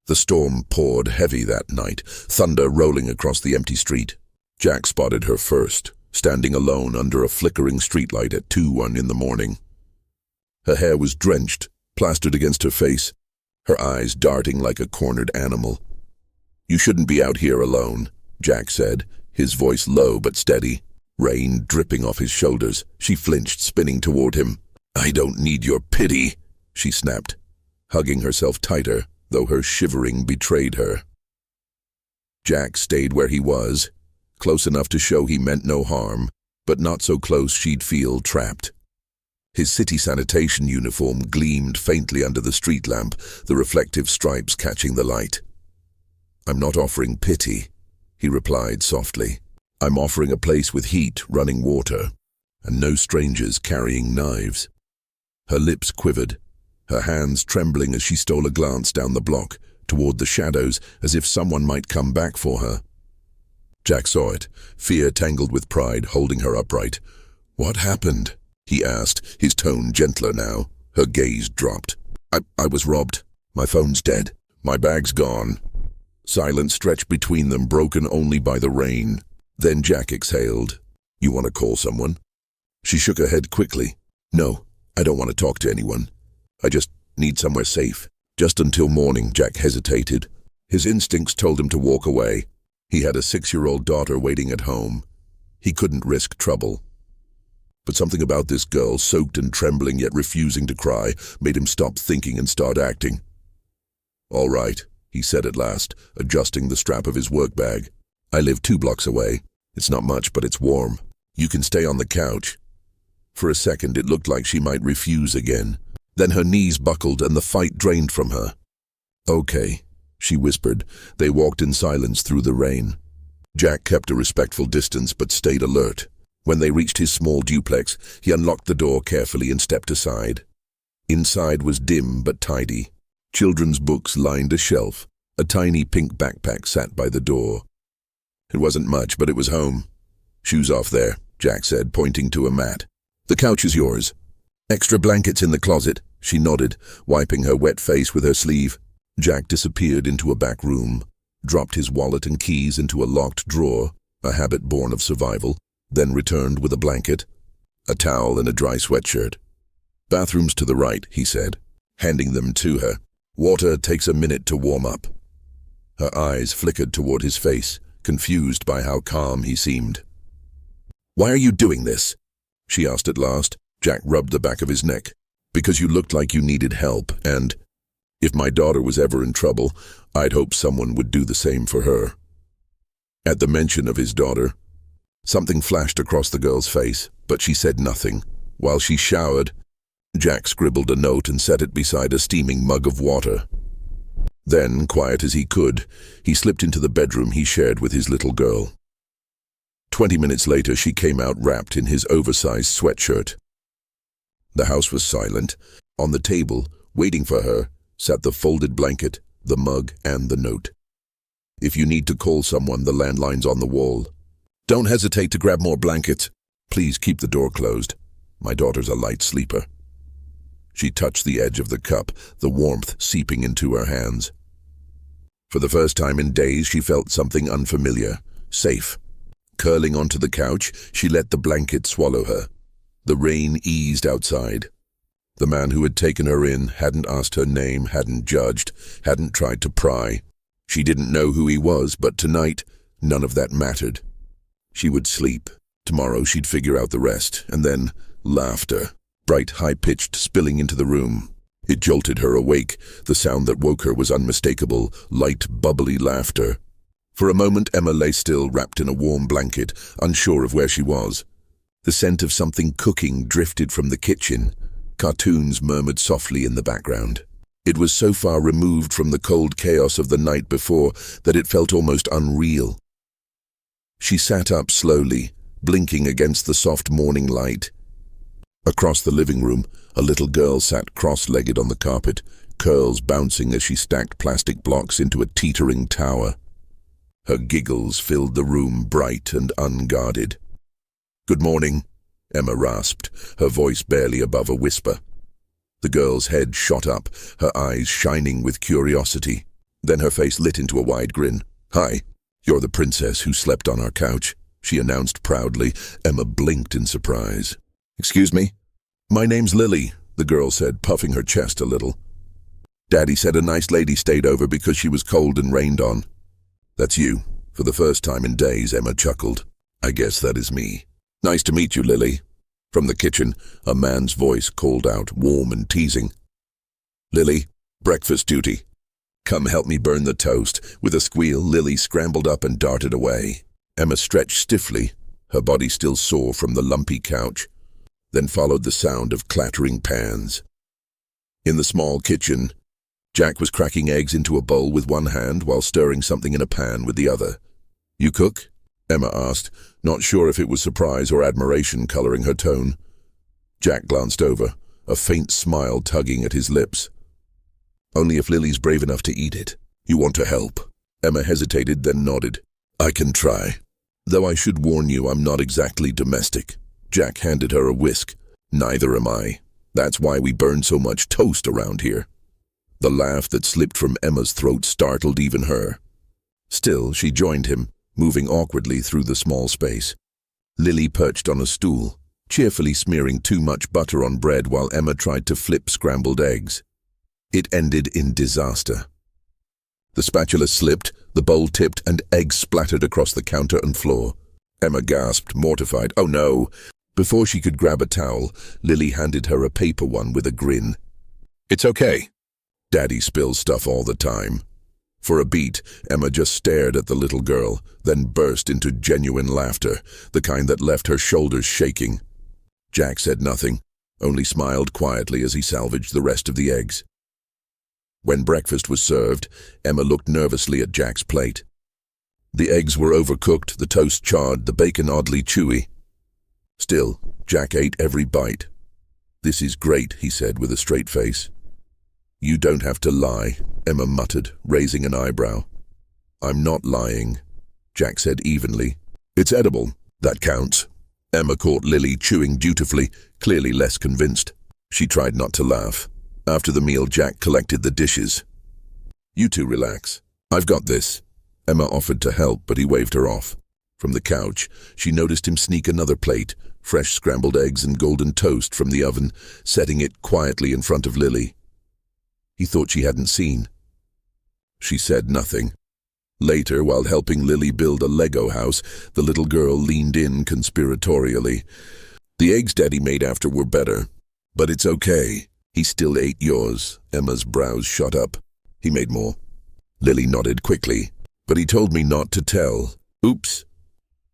The storm poured heavy that night, thunder rolling across the empty street. Jack spotted her first, standing alone under a flickering streetlight at 2:01 in the morning. Her hair was drenched, plastered against her face, her eyes darting like a cornered animal. "You shouldn't be out here alone," Jack said, his voice low but steady. Rain dripping off his shoulders, she flinched, spinning toward him. "I don't need your pity," she snapped, hugging herself tighter, though her shivering betrayed her. Jack stayed where he was, close enough to show he meant no harm, but not so close she'd feel trapped. His city sanitation uniform gleamed faintly under the street lamp, the reflective stripes catching the light. "I'm not offering pity," he replied softly. "I'm offering a place with heat, running water, and no strangers carrying knives." Her lips quivered, her hands trembling as she stole a glance down the block, toward the shadows, as if someone might come back for her. Jack saw it, fear tangled with pride, holding her upright. "What happened?" he asked, his tone gentler now. Her gaze dropped. I was robbed. My phone's dead. My bag's gone." Silence stretched between them, broken only by the rain. Then Jack exhaled. "You want to call someone?" She shook her head quickly. "No, I don't want to talk to anyone. I just need somewhere safe." Just until morning, Jack hesitated. His instincts told him to walk away. He had a 6-year-old daughter waiting at home. He couldn't risk trouble. But something about this girl, soaked and trembling yet refusing to cry, made him stop thinking and start acting. "All right," he said at last, adjusting the strap of his work bag. "I live 2 blocks away. It's not much, but it's warm. You can stay on the couch." For a second, it looked like she might refuse again. Then her knees buckled and the fight drained from her. "Okay," she whispered. They walked in silence through the rain. Jack kept a respectful distance but stayed alert. When they reached his small duplex, he unlocked the door carefully and stepped aside. Inside was dim but tidy. Children's books lined a shelf. A tiny pink backpack sat by the door. It wasn't much, but it was home. "Shoes off there," Jack said, pointing to a mat. "The couch is yours." "Extra blankets in the closet," she nodded, wiping her wet face with her sleeve. Jack disappeared into a back room, dropped his wallet and keys into a locked drawer, a habit born of survival, then returned with a blanket, a towel and a dry sweatshirt. "Bathrooms to the right," he said, handing them to her. "Water takes a minute to warm up." Her eyes flickered toward his face, confused by how calm he seemed. "Why are you doing this?" she asked at last. Jack rubbed the back of his neck. "Because you looked like you needed help, and if my daughter was ever in trouble, I'd hope someone would do the same for her." At the mention of his daughter, something flashed across the girl's face, but she said nothing. While she showered, Jack scribbled a note and set it beside a steaming mug of water. Then, quiet as he could, he slipped into the bedroom he shared with his little girl. 20 minutes later, she came out wrapped in his oversized sweatshirt. The house was silent. On the table, waiting for her, sat the folded blanket, the mug, and the note. "If you need to call someone, the landline's on the wall. Don't hesitate to grab more blankets. Please keep the door closed. My daughter's a light sleeper." She touched the edge of the cup, the warmth seeping into her hands. For the first time in days, she felt something unfamiliar, safe. Curling onto the couch, she let the blanket swallow her. The rain eased outside. The man who had taken her in hadn't asked her name, hadn't judged, hadn't tried to pry. She didn't know who he was, but tonight, none of that mattered. She would sleep. Tomorrow she'd figure out the rest, and then laughter, bright, high-pitched, spilling into the room. It jolted her awake. The sound that woke her was unmistakable, light, bubbly laughter. For a moment, Emma lay still, wrapped in a warm blanket, unsure of where she was. The scent of something cooking drifted from the kitchen. Cartoons murmured softly in the background. It was so far removed from the cold chaos of the night before that it felt almost unreal. She sat up slowly, blinking against the soft morning light. Across the living room, a little girl sat cross-legged on the carpet, curls bouncing as she stacked plastic blocks into a teetering tower. Her giggles filled the room, bright and unguarded. "Good morning," Emma rasped, her voice barely above a whisper. The girl's head shot up, her eyes shining with curiosity. Then her face lit into a wide grin. "Hi, you're the princess who slept on our couch," she announced proudly. Emma blinked in surprise. "Excuse me?" "My name's Lily," the girl said, puffing her chest a little. "Daddy said a nice lady stayed over because she was cold and rained on." "That's you." For the first time in days, Emma chuckled. "I guess that is me." "Nice to meet you, Lily." From the kitchen, a man's voice called out, warm and teasing. "Lily, breakfast duty. Come help me burn the toast." With a squeal, Lily scrambled up and darted away. Emma stretched stiffly, her body still sore from the lumpy couch. Then followed the sound of clattering pans. In the small kitchen, Jack was cracking eggs into a bowl with one hand while stirring something in a pan with the other. "You cook?" Emma asked, not sure if it was surprise or admiration coloring her tone. Jack glanced over, a faint smile tugging at his lips. "Only if Lily's brave enough to eat it. You want to help?" Emma hesitated, then nodded. "I can try. Though I should warn you, I'm not exactly domestic." Jack handed her a whisk. "Neither am I. That's why we burn so much toast around here." The laugh that slipped from Emma's throat startled even her. Still, she joined him, moving awkwardly through the small space. Lily perched on a stool, cheerfully smearing too much butter on bread while Emma tried to flip scrambled eggs. It ended in disaster. The spatula slipped, the bowl tipped, and eggs splattered across the counter and floor. Emma gasped, mortified. "Oh no!" Before she could grab a towel, Lily handed her a paper one with a grin. "It's okay. Daddy spills stuff all the time." For a beat, Emma just stared at the little girl, then burst into genuine laughter, the kind that left her shoulders shaking. Jack said nothing, only smiled quietly as he salvaged the rest of the eggs. When breakfast was served, Emma looked nervously at Jack's plate. The eggs were overcooked, the toast charred, the bacon oddly chewy. Still, Jack ate every bite. "This is great," he said with a straight face. "You don't have to lie," Emma muttered, raising an eyebrow. "I'm not lying," Jack said evenly. "It's edible. That counts." Emma caught Lily chewing dutifully, clearly less convinced. She tried not to laugh. After the meal, Jack collected the dishes. "You two relax. I've got this." Emma offered to help, but he waved her off. From the couch, she noticed him sneak another plate, fresh scrambled eggs and golden toast from the oven, setting it quietly in front of Lily. He thought she hadn't seen. She said nothing. Later, while helping Lily build a Lego house, the little girl leaned in conspiratorially. "The eggs Daddy made after were better, but it's okay. He still ate yours." Emma's brows shot up. "He made more." Lily nodded quickly. "But he told me not to tell." "Oops."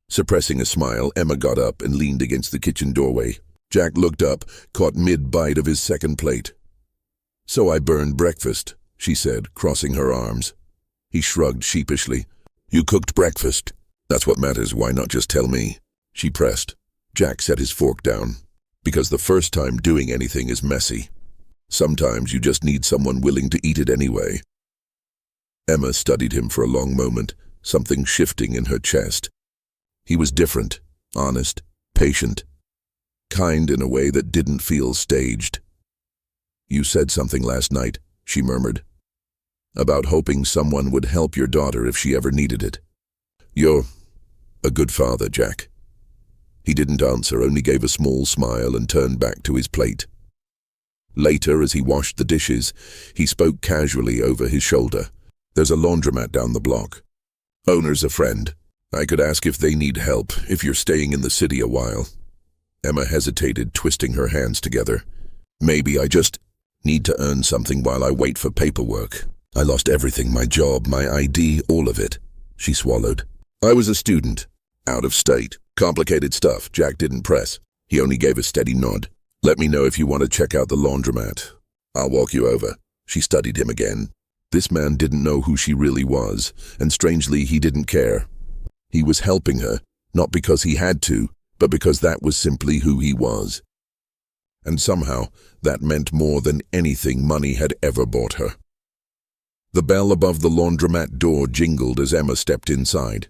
Suppressing a smile, Emma got up and leaned against the kitchen doorway. Jack looked up, caught mid-bite of his second plate. "So I burned breakfast," she said, crossing her arms. He shrugged sheepishly. "You cooked breakfast. That's what matters. Why not just tell me?" She pressed. Jack set his fork down. "Because the first time doing anything is messy. Sometimes you just need someone willing to eat it anyway." Emma studied him for a long moment, something shifting in her chest. He was different, honest, patient, kind in a way that didn't feel staged. "You said something last night," she murmured, "about hoping someone would help your daughter if she ever needed it. You're a good father, Jack." He didn't answer, only gave a small smile and turned back to his plate. Later, as he washed the dishes, he spoke casually over his shoulder. "There's a laundromat down the block. Owner's a friend. I could ask if they need help, if you're staying in the city a while." Emma hesitated, twisting her hands together. "Maybe I just need to earn something while I wait for paperwork. I lost everything, my job, my ID, all of it." She swallowed. "I was a student, out of state. Complicated stuff." Jack didn't press. He only gave a steady nod. "Let me know if you want to check out the laundromat. I'll walk you over." She studied him again. This man didn't know who she really was, and strangely he didn't care. He was helping her, not because he had to, but because that was simply who he was. And somehow, that meant more than anything money had ever bought her. The bell above the laundromat door jingled as Emma stepped inside.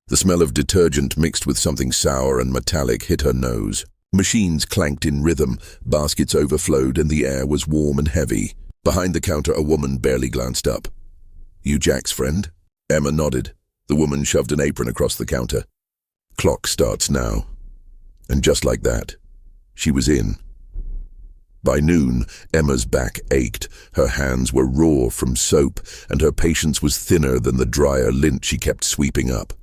The smell of detergent mixed with something sour and metallic hit her nose. Machines clanked in rhythm, baskets overflowed, and the air was warm and heavy. Behind the counter, a woman barely glanced up. You Jack's friend? Emma nodded. The woman shoved an apron across the counter. Clock starts now. And just like that, she was in. By noon, Emma's back ached, her hands were raw from soap, and her patience was thinner than the drier lint she kept sweeping up.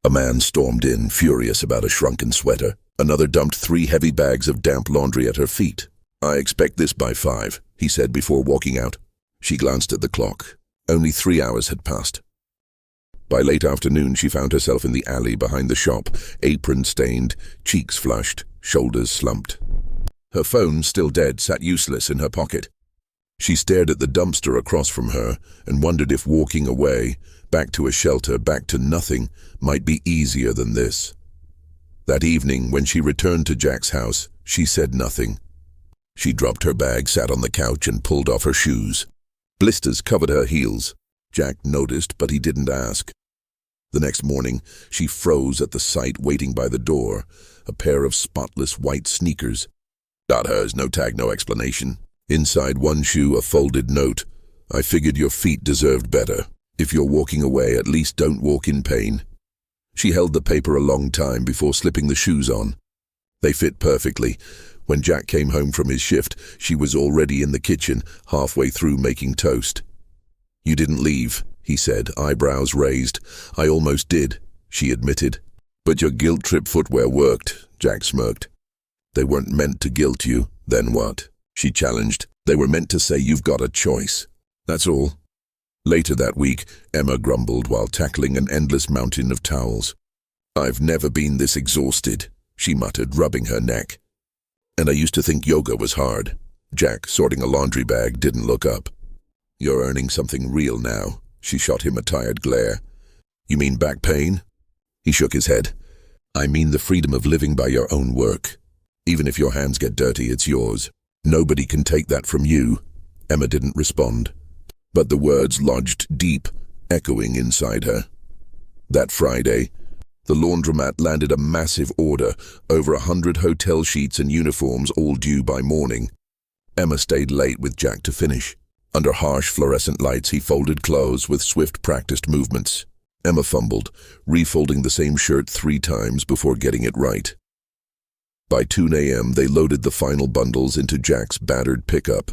A man stormed in, furious about a shrunken sweater. Another dumped 3 heavy bags of damp laundry at her feet. I expect this by 5, he said before walking out. She glanced at the clock. Only 3 hours had passed. By late afternoon, she found herself in the alley behind the shop, apron stained, cheeks flushed, shoulders slumped. Her phone, still dead, sat useless in her pocket. She stared at the dumpster across from her and wondered if walking away, back to a shelter, back to nothing, might be easier than this. That evening, when she returned to Jack's house, she said nothing. She dropped her bag, sat on the couch, and pulled off her shoes. Blisters covered her heels. Jack noticed, but he didn't ask. The next morning, she froze at the sight waiting by the door, a pair of spotless white sneakers. Not hers, no tag, no explanation. Inside one shoe, a folded note. I figured your feet deserved better. If you're walking away, at least don't walk in pain. She held the paper a long time before slipping the shoes on. They fit perfectly. When Jack came home from his shift, she was already in the kitchen, halfway through making toast. You didn't leave, he said, eyebrows raised. I almost did, she admitted. But your guilt trip footwear worked, Jack smirked. They weren't meant to guilt you. Then what? She challenged. They were meant to say you've got a choice. That's all. Later that week, Emma grumbled while tackling an endless mountain of towels. I've never been this exhausted, she muttered, rubbing her neck. And I used to think yoga was hard. Jack, sorting a laundry bag, didn't look up. You're earning something real now, she shot him a tired glare. You mean back pain? He shook his head. I mean the freedom of living by your own work. Even if your hands get dirty, it's yours. Nobody can take that from you. Emma didn't respond. But the words lodged deep, echoing inside her. That Friday, the laundromat landed a massive order, over 100 hotel sheets and uniforms, all due by morning. Emma stayed late with Jack to finish. Under harsh fluorescent lights, he folded clothes with swift, practiced movements. Emma fumbled, refolding the same shirt 3 times before getting it right. By 2 a.m., they loaded the final bundles into Jack's battered pickup.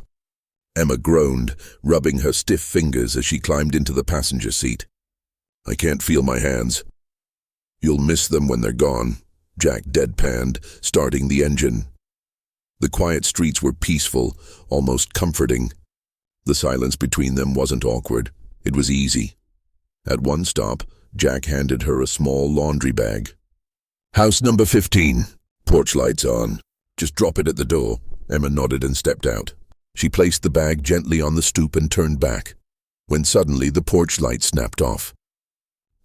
Emma groaned, rubbing her stiff fingers as she climbed into the passenger seat. I can't feel my hands. You'll miss them when they're gone, Jack deadpanned, starting the engine. The quiet streets were peaceful, almost comforting. The silence between them wasn't awkward. It was easy. At one stop, Jack handed her a small laundry bag. House number 15. Porch lights on. Just drop it at the door. Emma nodded and stepped out. She placed the bag gently on the stoop and turned back, when suddenly the porch light snapped off.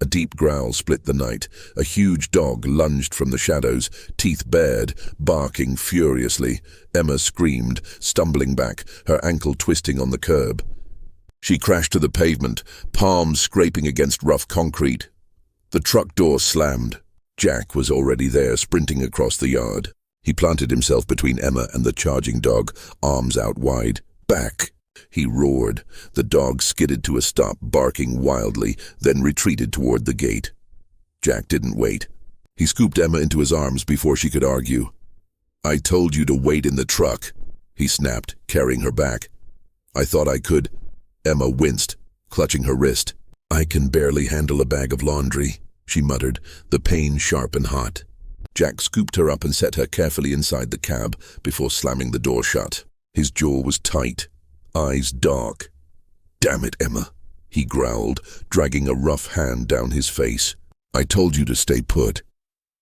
A deep growl split the night. A huge dog lunged from the shadows, teeth bared, barking furiously. Emma screamed, stumbling back, her ankle twisting on the curb. She crashed to the pavement, palms scraping against rough concrete. The truck door slammed. Jack was already there, sprinting across the yard. He planted himself between Emma and the charging dog, arms out wide. Back! He roared. The dog skidded to a stop, barking wildly, then retreated toward the gate. Jack didn't wait. He scooped Emma into his arms before she could argue. I told you to wait in the truck, he snapped, carrying her back. I thought I could. Emma winced, clutching her wrist. I can barely handle a bag of laundry, she muttered, the pain sharp and hot. Jack scooped her up and set her carefully inside the cab before slamming the door shut. His jaw was tight, eyes dark. Damn it, Emma, he growled, dragging a rough hand down his face. I told you to stay put.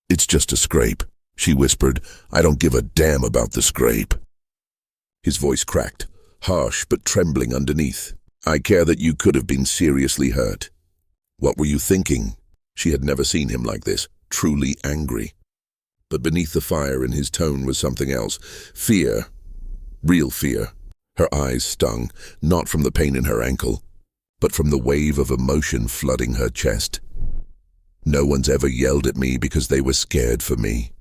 It's just a scrape, she whispered. I don't give a damn about the scrape. His voice cracked, harsh but trembling underneath. I care that you could have been seriously hurt. What were you thinking? She had never seen him like this, truly angry. But beneath the fire in his tone was something else. Fear. Real fear. Her eyes stung, not from the pain in her ankle, but from the wave of emotion flooding her chest. No one's ever yelled at me because they were scared for me,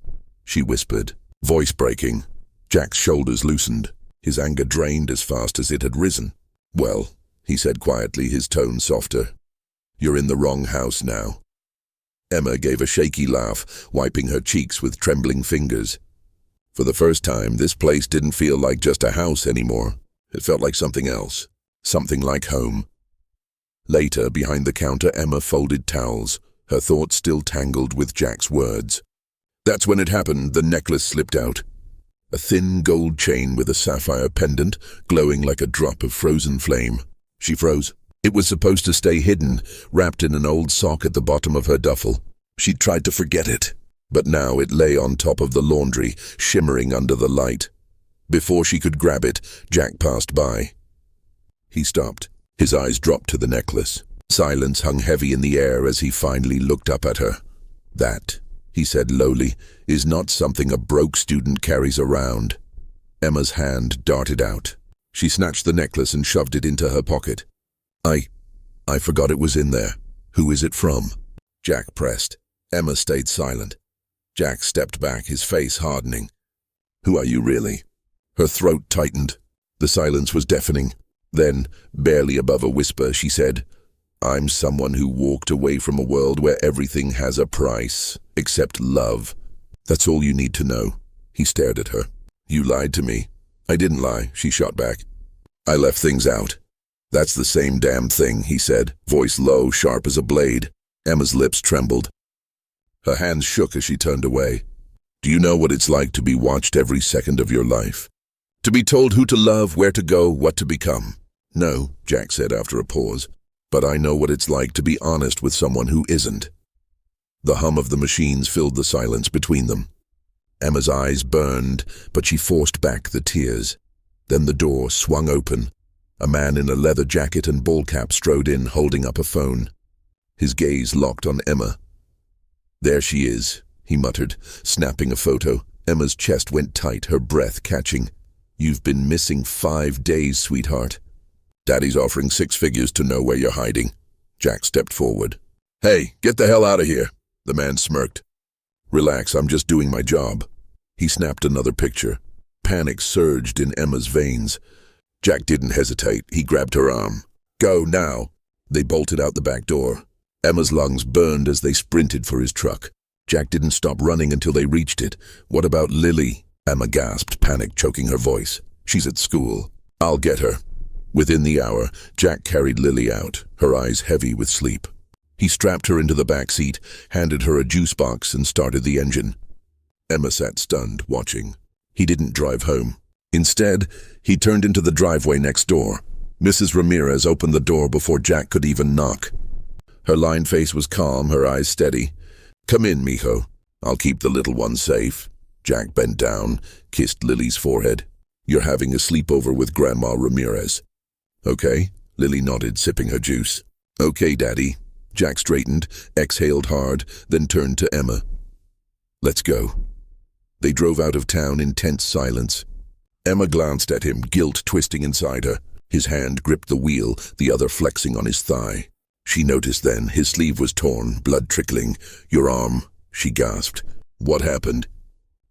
she whispered, voice breaking. Jack's shoulders loosened. His anger drained as fast as it had risen. Well, he said quietly, his tone softer. "You're in the wrong house now." Emma gave a shaky laugh, wiping her cheeks with trembling fingers. For the first time, this place didn't feel like just a house anymore. It felt like something else, something like home. Later, behind the counter, Emma folded towels, her thoughts still tangled with Jack's words. That's when it happened. The necklace slipped out. A thin gold chain with a sapphire pendant, glowing like a drop of frozen flame. She froze. It was supposed to stay hidden, wrapped in an old sock at the bottom of her duffel. She'd tried to forget it, but now it lay on top of the laundry, shimmering under the light. Before she could grab it, Jack passed by. He stopped. His eyes dropped to the necklace. Silence hung heavy in the air as he finally looked up at her. "That," he said lowly, "is not something a broke student carries around." Emma's hand darted out. She snatched the necklace and shoved it into her pocket. I forgot it was in there. Who is it from?" Jack pressed. Emma stayed silent. Jack stepped back, his face hardening. "Who are you really?" Her throat tightened. The silence was deafening. Then, barely above a whisper, she said, "I'm someone who walked away from a world where everything has a price, except love. That's all you need to know." He stared at her. "You lied to me." "I didn't lie," she shot back. "I left things out." "That's the same damn thing," he said, voice low, sharp as a blade. Emma's lips trembled. Her hands shook as she turned away. "Do you know what it's like to be watched every second of your life? To be told who to love, where to go, what to become?" "No," Jack said after a pause, "but I know what it's like to be honest with someone who isn't." The hum of the machines filled the silence between them. Emma's eyes burned, but she forced back the tears. Then the door swung open. A man in a leather jacket and ball cap strode in, holding up a phone. His gaze locked on Emma. "There she is," he muttered, snapping a photo. Emma's chest went tight, her breath catching. "You've been missing 5 days, sweetheart. Daddy's offering 6 figures to know where you're hiding." Jack stepped forward. "Hey, get the hell out of here," the man smirked. "Relax, I'm just doing my job." He snapped another picture. Panic surged in Emma's veins. Jack didn't hesitate. He grabbed her arm. "Go now." They bolted out the back door. Emma's lungs burned as they sprinted for his truck. Jack didn't stop running until they reached it. "What about Lily?" Emma gasped, panic choking her voice. "She's at school. I'll get her." Within the hour, Jack carried Lily out, her eyes heavy with sleep. He strapped her into the back seat, handed her a juice box, and started the engine. Emma sat stunned, watching. He didn't drive home. Instead, he turned into the driveway next door. Mrs. Ramirez opened the door before Jack could even knock. Her lined face was calm, her eyes steady. "Come in, mijo. I'll keep the little one safe." Jack bent down, kissed Lily's forehead. "You're having a sleepover with Grandma Ramirez." "Okay," Lily nodded, sipping her juice. "Okay, Daddy." Jack straightened, exhaled hard, then turned to Emma. "Let's go." They drove out of town in tense silence. Emma glanced at him, guilt twisting inside her. His hand gripped the wheel, the other flexing on his thigh. She noticed then his sleeve was torn, blood trickling. "Your arm," she gasped. "What happened?"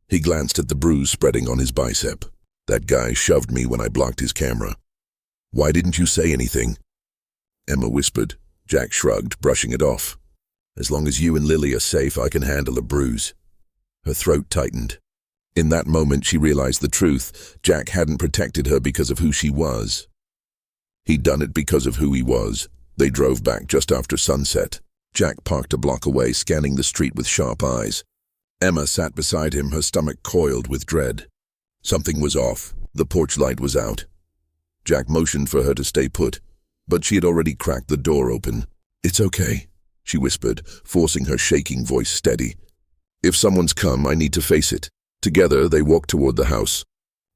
He glanced at the bruise spreading on his bicep. "That guy shoved me when I blocked his camera." "Why didn't you say anything?" Emma whispered. Jack shrugged, brushing it off. "As long as you and Lily are safe, I can handle a bruise." Her throat tightened. In that moment, she realized the truth. Jack hadn't protected her because of who she was. He'd done it because of who he was. They drove back just after sunset. Jack parked a block away, scanning the street with sharp eyes. Emma sat beside him, her stomach coiled with dread. Something was off. The porch light was out. Jack motioned for her to stay put, but she had already cracked the door open. "It's okay," she whispered, forcing her shaking voice steady. "If someone's come, I need to face it." Together, they walked toward the house.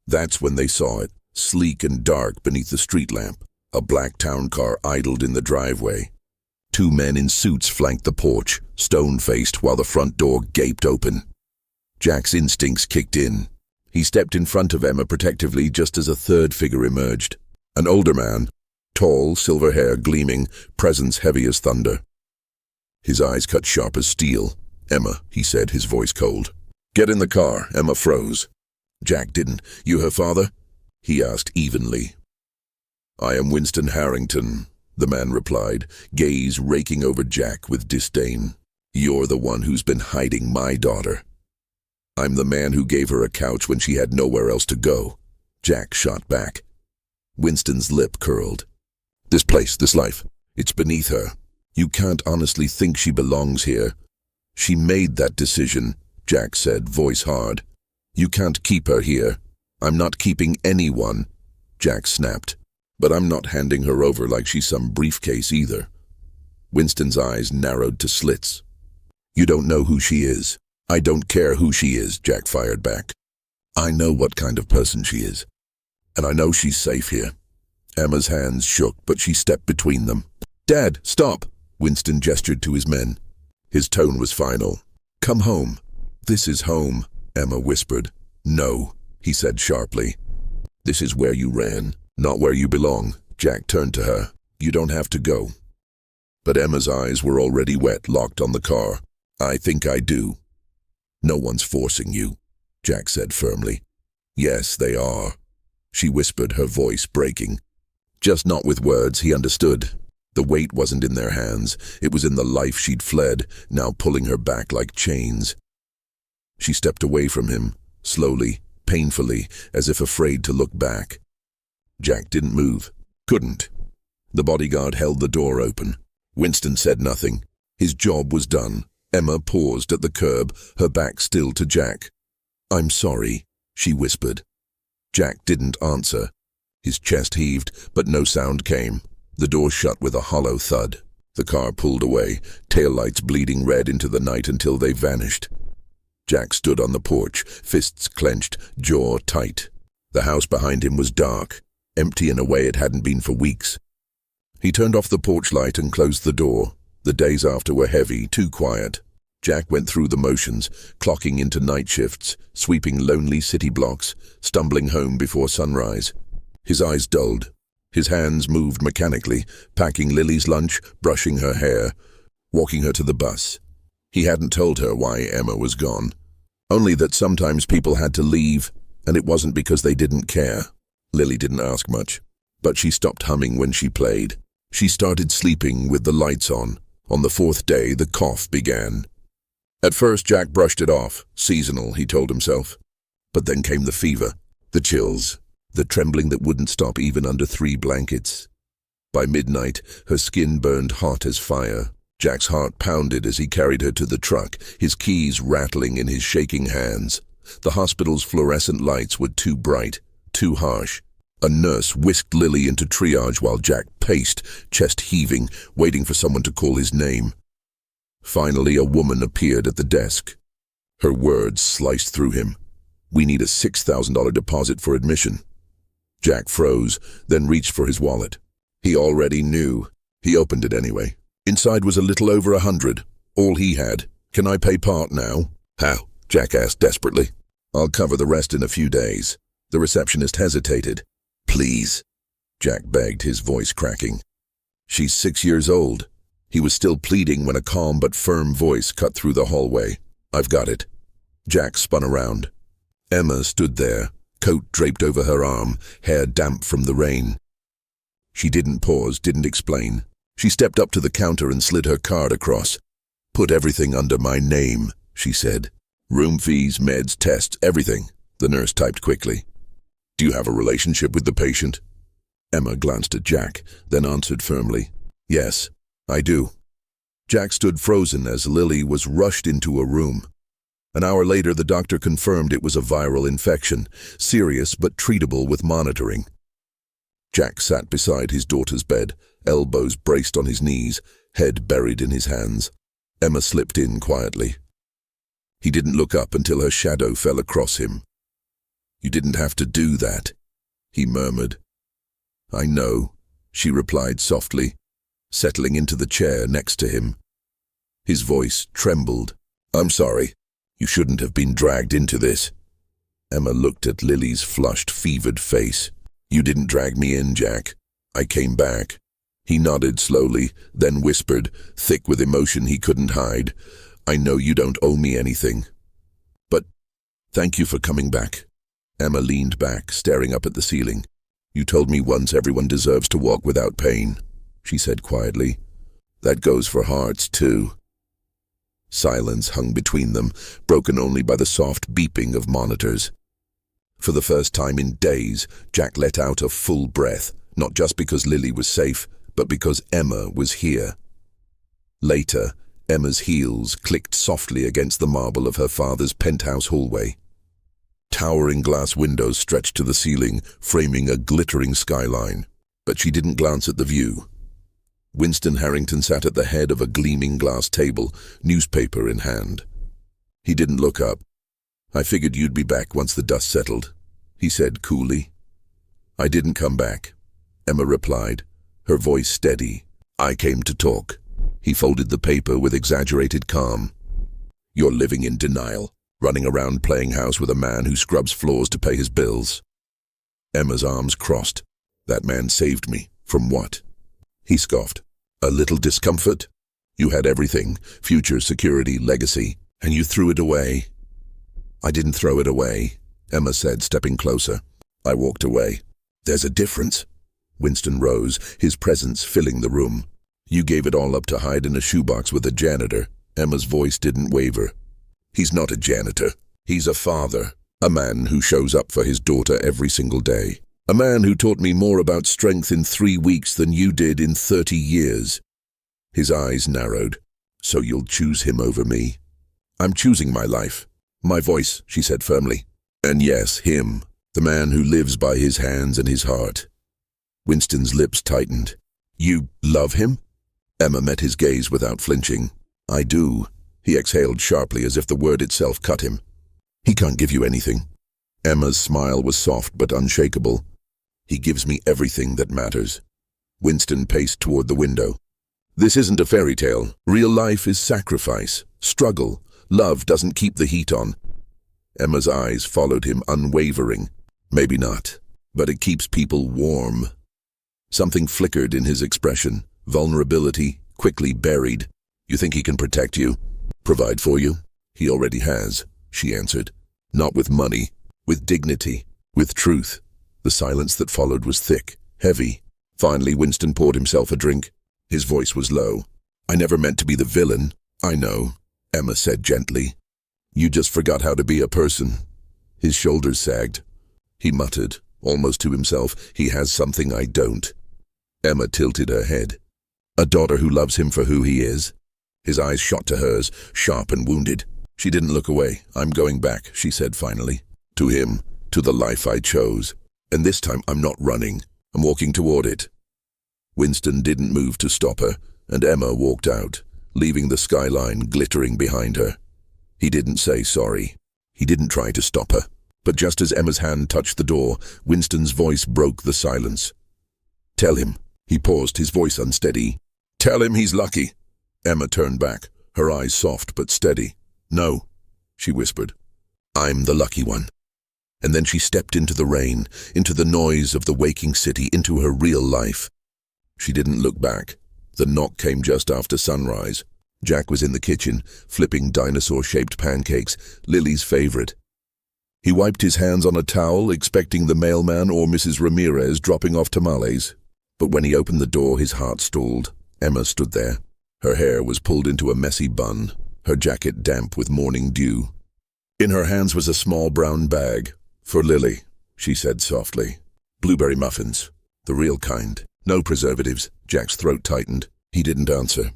That's when they saw it, sleek and dark beneath the street lamp. A black town car idled in the driveway. 2 men in suits flanked the porch, stone-faced, while the front door gaped open. Jack's instincts kicked in. He stepped in front of Emma protectively just as a third figure emerged. An older man, tall, silver hair gleaming, presence heavy as thunder. His eyes cut sharp as steel. "Emma," he said, his voice cold. "Get in the car." Emma froze. Jack didn't. "You her father?" he asked evenly. I am Winston Harrington, the man replied, gaze raking over Jack with disdain. You're the one who's been hiding my daughter. I'm the man who gave her a couch when she had nowhere else to go. Jack shot back. Winston's lip curled. This place, this life, it's beneath her. You can't honestly think she belongs here. She made that decision, Jack said, voice hard. You can't keep her here. I'm not keeping anyone, Jack snapped. But I'm not handing her over like she's some briefcase either. Winston's eyes narrowed to slits. You don't know who she is. I don't care who she is, Jack fired back. I know what kind of person she is. And I know she's safe here. Emma's hands shook, but she stepped between them. Dad, stop! Winston gestured to his men. His tone was final. Come home. This is home, Emma whispered. No, he said sharply. This is where you ran, not where you belong. Jack turned to her. You don't have to go. But Emma's eyes were already wet, locked on the car. I think I do. No one's forcing you, Jack said firmly. Yes, they are, she whispered, her voice breaking. Just not with words, he understood. The weight wasn't in their hands. It was in the life she'd fled, now pulling her back like chains. She stepped away from him, slowly, painfully, as if afraid to look back. Jack didn't move. Couldn't. The bodyguard held the door open. Winston said nothing. His job was done. Emma paused at the curb, her back still to Jack. I'm sorry, she whispered. Jack didn't answer. His chest heaved, but no sound came. The door shut with a hollow thud. The car pulled away, taillights bleeding red into the night until they vanished. Jack stood on the porch, fists clenched, jaw tight. The house behind him was dark, empty in a way it hadn't been for weeks. He turned off the porch light and closed the door. The days after were heavy, too quiet. Jack went through the motions, clocking into night shifts, sweeping lonely city blocks, stumbling home before sunrise. His eyes dulled. His hands moved mechanically, packing Lily's lunch, brushing her hair, walking her to the bus. He hadn't told her why Emma was gone. Only that sometimes people had to leave, and it wasn't because they didn't care. Lily didn't ask much, but she stopped humming when she played. She started sleeping with the lights on. On the fourth day, the cough began. At first, Jack brushed it off. Seasonal, he told himself. But then came the fever, the chills, the trembling that wouldn't stop even under 3 blankets. By midnight, her skin burned hot as fire. Jack's heart pounded as he carried her to the truck, his keys rattling in his shaking hands. The hospital's fluorescent lights were too bright, too harsh. A nurse whisked Lily into triage while Jack paced, chest heaving, waiting for someone to call his name. Finally, a woman appeared at the desk. Her words sliced through him. We need a $6,000 deposit for admission. Jack froze, then reached for his wallet. He already knew. He opened it anyway. Inside was a little over 100. All he had. Can I pay part now? How? Jack asked desperately. I'll cover the rest in a few days. The receptionist hesitated. Please, Jack begged, his voice cracking. She's 6 years old. He was still pleading when a calm but firm voice cut through the hallway. I've got it. Jack spun around. Emma stood there, coat draped over her arm, hair damp from the rain. She didn't pause, didn't explain. She stepped up to the counter and slid her card across. Put everything under my name, she said. Room fees, meds, tests, everything, the nurse typed quickly. Do you have a relationship with the patient? Emma glanced at Jack, then answered firmly. Yes, I do. Jack stood frozen as Lily was rushed into a room. An hour later, the doctor confirmed it was a viral infection, serious but treatable with monitoring. Jack sat beside his daughter's bed, elbows braced on his knees, head buried in his hands. Emma slipped in quietly. He didn't look up until her shadow fell across him. You didn't have to do that, he murmured. I know, she replied softly, settling into the chair next to him. His voice trembled. I'm sorry. You shouldn't have been dragged into this. Emma looked at Lily's flushed, fevered face. You didn't drag me in, Jack. I came back. He nodded slowly, then whispered, thick with emotion he couldn't hide. I know you don't owe me anything. But thank you for coming back. Emma leaned back, staring up at the ceiling. You told me once everyone deserves to walk without pain, she said quietly. That goes for hearts, too. Silence hung between them, broken only by the soft beeping of monitors. For the first time in days, Jack let out a full breath, not just because Lily was safe, but because Emma was here. Later, Emma's heels clicked softly against the marble of her father's penthouse hallway. Towering glass windows stretched to the ceiling, framing a glittering skyline, but she didn't glance at the view. Winston Harrington sat at the head of a gleaming glass table, newspaper in hand. He didn't look up. I figured you'd be back once the dust settled, he said coolly. I didn't come back, Emma replied, her voice steady. I came to talk. He folded the paper with exaggerated calm. You're living in denial, running around playing house with a man who scrubs floors to pay his bills. Emma's arms crossed. That man saved me. From what? He scoffed. A little discomfort? You had everything, future, security, legacy, and you threw it away. I didn't throw it away, Emma said, stepping closer. I walked away. There's a difference. Winston rose, his presence filling the room. You gave it all up to hide in a shoebox with a janitor. Emma's voice didn't waver. He's not a janitor. He's a father. A man who shows up for his daughter every single day. A man who taught me more about strength in 3 weeks than you did in 30 years. His eyes narrowed. So you'll choose him over me? I'm choosing my life. My voice, she said firmly. And yes, him. The man who lives by his hands and his heart. Winston's lips tightened. You love him? Emma met his gaze without flinching. I do. He exhaled sharply as if the word itself cut him. He can't give you anything. Emma's smile was soft but unshakable. He gives me everything that matters. Winston paced toward the window. This isn't a fairy tale. Real life is sacrifice, struggle. Love doesn't keep the heat on. Emma's eyes followed him unwavering. Maybe not, but it keeps people warm. Something flickered in his expression. Vulnerability, quickly buried. You think he can protect you? Provide for you? He already has, she answered. Not with money, with dignity, with truth. The silence that followed was thick, heavy. Finally, Winston poured himself a drink. His voice was low. I never meant to be the villain. I know, Emma said gently. You just forgot how to be a person. His shoulders sagged. He muttered, almost to himself, he has something I don't. Emma tilted her head. A daughter who loves him for who he is? His eyes shot to hers, sharp and wounded. She didn't look away. I'm going back, she said finally. To him, to the life I chose. And this time I'm not running. I'm walking toward it. Winston didn't move to stop her, and Emma walked out, leaving the skyline glittering behind her. He didn't say sorry. He didn't try to stop her. But just as Emma's hand touched the door, Winston's voice broke the silence. Tell him. He paused, his voice unsteady. Tell him he's lucky. Emma turned back, her eyes soft but steady. No, she whispered. I'm the lucky one. And then she stepped into the rain, into the noise of the waking city, into her real life. She didn't look back. The knock came just after sunrise. Jack was in the kitchen, flipping dinosaur-shaped pancakes, Lily's favorite. He wiped his hands on a towel, expecting the mailman or Mrs. Ramirez dropping off tamales. But when he opened the door, his heart stalled. Emma stood there. Her hair was pulled into a messy bun, her jacket damp with morning dew. In her hands was a small brown bag. For Lily, she said softly. Blueberry muffins. The real kind. No preservatives. Jack's throat tightened. He didn't answer.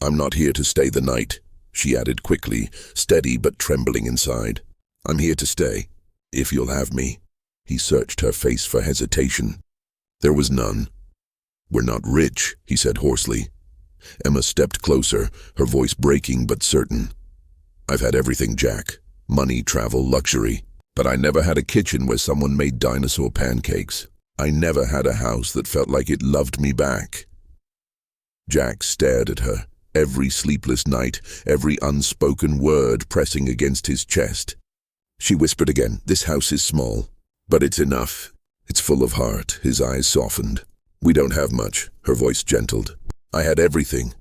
I'm not here to stay the night, she added quickly, steady but trembling inside. I'm here to stay, if you'll have me. He searched her face for hesitation. There was none. We're not rich, he said hoarsely. Emma stepped closer, her voice breaking but certain. I've had everything, Jack. Money, travel, luxury. But I never had a kitchen where someone made dinosaur pancakes. I never had a house that felt like it loved me back. Jack stared at her, every sleepless night, every unspoken word pressing against his chest. She whispered again, this house is small, but it's enough. It's full of heart. His eyes softened. We don't have much, her voice gentled. I had everything.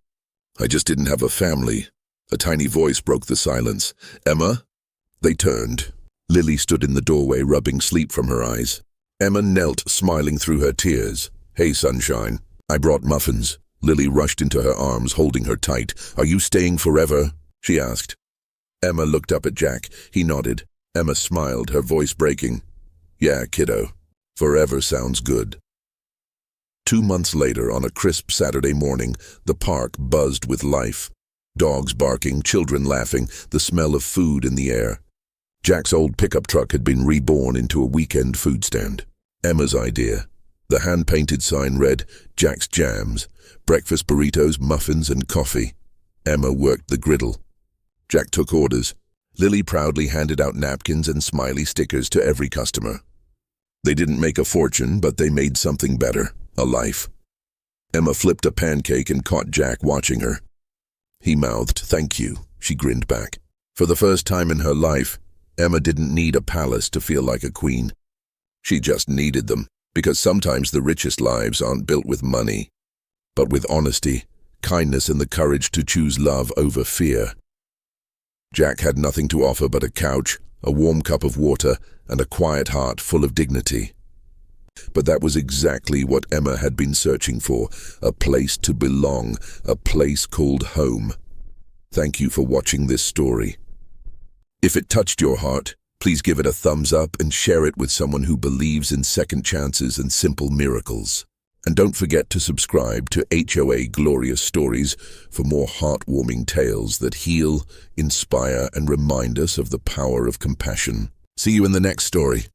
I just didn't have a family. A tiny voice broke the silence. Emma? They turned. Lily stood in the doorway, rubbing sleep from her eyes. Emma knelt, smiling through her tears. "Hey, sunshine. I brought muffins." Lily rushed into her arms, holding her tight. "Are you staying forever?" she asked. Emma looked up at Jack. He nodded. Emma smiled, her voice breaking. "Yeah, kiddo. Forever sounds good." 2 months later, on a crisp Saturday morning, the park buzzed with life. Dogs barking, children laughing, the smell of food in the air. Jack's old pickup truck had been reborn into a weekend food stand. Emma's idea. The hand-painted sign read, "Jack's Jams, breakfast burritos, muffins and coffee." Emma worked the griddle. Jack took orders. Lily proudly handed out napkins and smiley stickers to every customer. They didn't make a fortune, but they made something better, a life. Emma flipped a pancake and caught Jack watching her. He mouthed, "Thank you," she grinned back. For the first time in her life, Emma didn't need a palace to feel like a queen. She just needed them, because sometimes the richest lives aren't built with money, but with honesty, kindness and the courage to choose love over fear. Jack had nothing to offer but a couch, a warm cup of water, and a quiet heart full of dignity. But that was exactly what Emma had been searching for, a place to belong, a place called home. Thank you for watching this story. If it touched your heart, please give it a thumbs up and share it with someone who believes in second chances and simple miracles. And don't forget to subscribe to HOA-GLORIOUS Stories for more heartwarming tales that heal, inspire, and remind us of the power of compassion. See you in the next story.